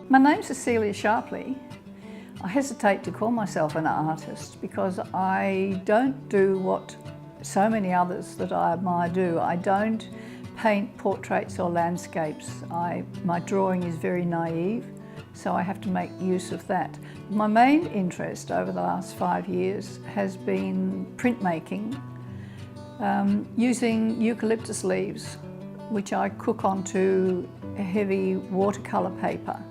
My name's Cecilia Sharpley. I hesitate to call myself an artist because I don't do what so many others that I admire do. I don't paint portraits or landscapes. My drawing is very naive, so I have to make use of that. My main interest over the last 5 years has been printmaking, using eucalyptus leaves, which I cook onto a heavy watercolour paper.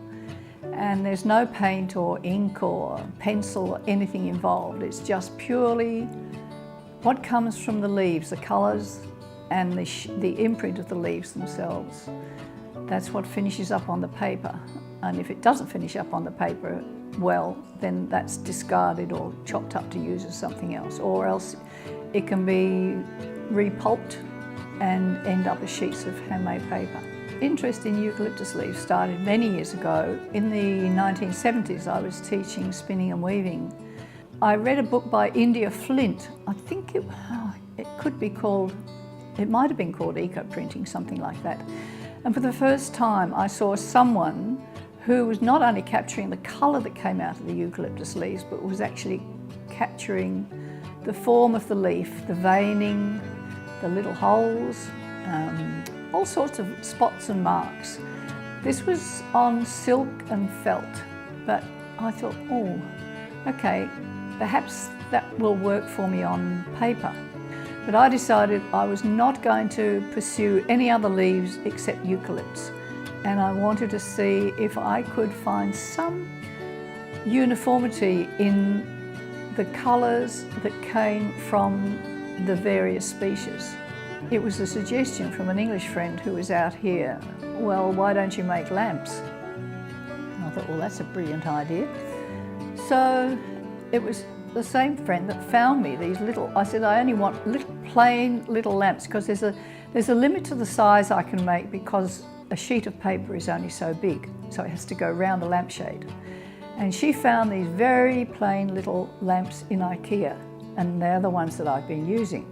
And there's no paint or ink or pencil or anything involved. It's just purely what comes from the leaves, the colours and the imprint of the leaves themselves. That's what finishes up on the paper. And if it doesn't finish up on the paper well, then that's discarded or chopped up to use as something else. Or else it can be repulped and end up as sheets of handmade paper. Interest in eucalyptus leaves started many years ago. In the 1970s, I was teaching spinning and weaving. I read a book by India Flint. I think it might have been called eco-printing, something like that. And for the first time, I saw someone who was not only capturing the colour that came out of the eucalyptus leaves, but was actually capturing the form of the leaf, the veining, the little holes, all sorts of spots and marks. This was on silk and felt, but I thought, oh, okay, perhaps that will work for me on paper. But I decided I was not going to pursue any other leaves except eucalypts, and I wanted to see if I could find some uniformity in the colours that came from the various species. It was a suggestion from an English friend who was out here. Well, why don't you make lamps? And I thought, well, that's a brilliant idea. So it was the same friend that found me these little, I said, I only want plain little lamps because there's a limit to the size I can make because a sheet of paper is only so big, so it has to go round the lampshade. And she found these very plain little lamps in IKEA, and they're the ones that I've been using.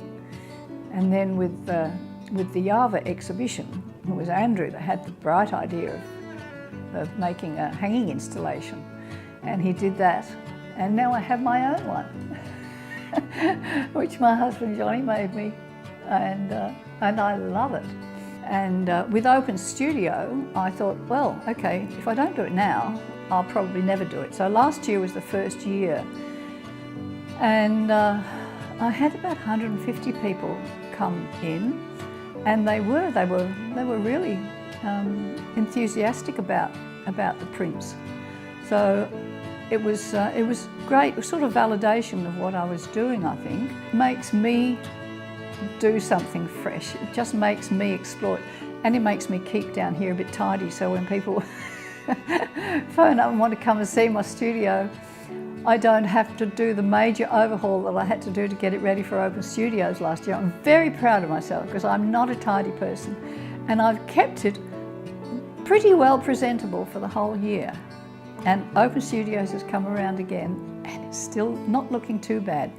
And then with the Yarra exhibition, it was Andrew that had the bright idea of making a hanging installation. And he did that. And now I have my own one, which my husband Johnny made me. And I love it. And with Open Studio, I thought, well, okay, if I don't do it now, I'll probably never do it. So last year was the first year. And I had about 150 people come in, and they were really enthusiastic about the prints. So it was great. It was sort of validation of what I was doing. I think makes me do something fresh. It just makes me explore, and it makes me keep down here a bit tidy. So when people phone up and want to come and see my studio, I don't have to do the major overhaul that I had to do to get it ready for Open Studios last year. I'm very proud of myself because I'm not a tidy person, and I've kept it pretty well presentable for the whole year. And Open Studios has come around again, and it's still not looking too bad.